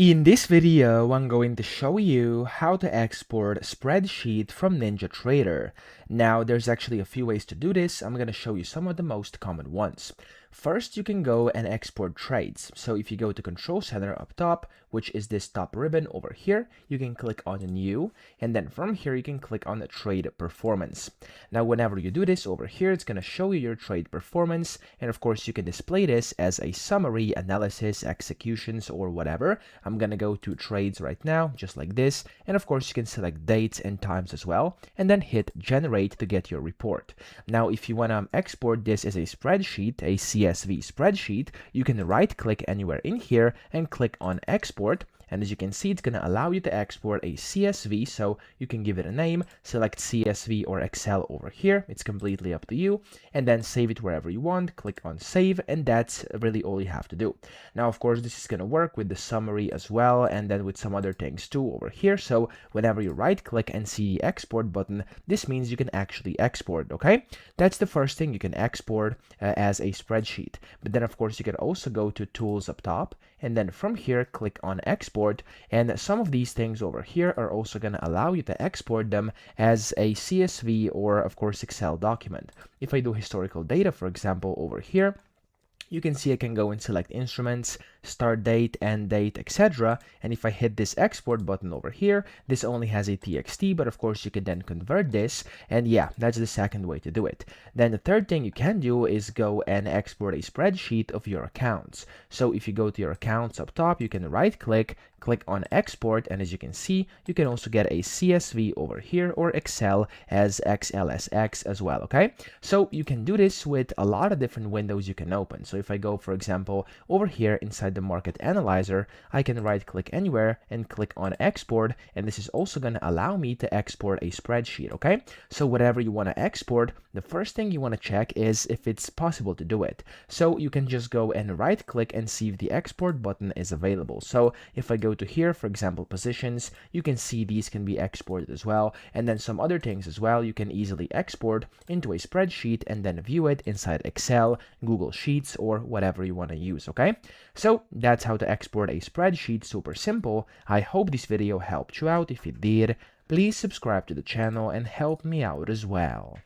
In this video, I'm going to show you how to export spreadsheet from NinjaTrader. Now, there's actually a few ways to do this. I'm going to show you some of the most common ones. First, you can go and export trades. So if you go to Control Center up top, which is this top ribbon over here, you can click on New, and then from here you can click on the Trade Performance. Now, whenever you do this over here, it's going to show you your trade performance, and of course you can display this as a summary, analysis, executions, or whatever. I'm going to go to trades right now, just like this, and of course you can select dates and times as well, and then hit generate to get your report. Now, if you want to export this as a spreadsheet, a CSV spreadsheet, you can right click anywhere in here and click on export. And as you can see, it's going to allow you to export a CSV, so you can give it a name, select CSV or Excel over here. It's completely up to you, and then save it wherever you want, click on save, and that's really all you have to do. Now, of course, this is going to work with the summary as well, and then with some other things too over here. So whenever you right click and see the export button, this means you can actually export, okay? That's the first thing you can export as a spreadsheet. But then, of course, you can also go to tools up top, and then from here, click on export. And some of these things over here are also going to allow you to export them as a CSV or, of course, Excel document. If I do historical data, for example, over here, you can see I can go and select instruments, start date, end date, etc. And if I hit this export button over here, this only has a TXT, but of course you can then convert this. And yeah, that's the second way to do it. Then the third thing you can do is go and export a spreadsheet of your accounts. So if you go to your accounts up top, you can right click, click on export, and as you can see, you can also get a CSV over here or Excel as XLSX as well, okay? So you can do this with a lot of different windows you can open. So if I go, for example, over here inside the market analyzer, I can right click anywhere and click on export, and this is also going to allow me to export a spreadsheet, okay? So whatever you want to export, the first thing you want to check is if it's possible to do it. So you can just go and right click and see if the export button is available. So if I go to here, for example, positions, you can see these can be exported as well, and then some other things as well you can easily export into a spreadsheet and then view it inside Excel, Google Sheets, or whatever you want to use, okay? So that's how to export a spreadsheet, super simple. I hope this video helped you out. If it did, please subscribe to the channel and help me out as well.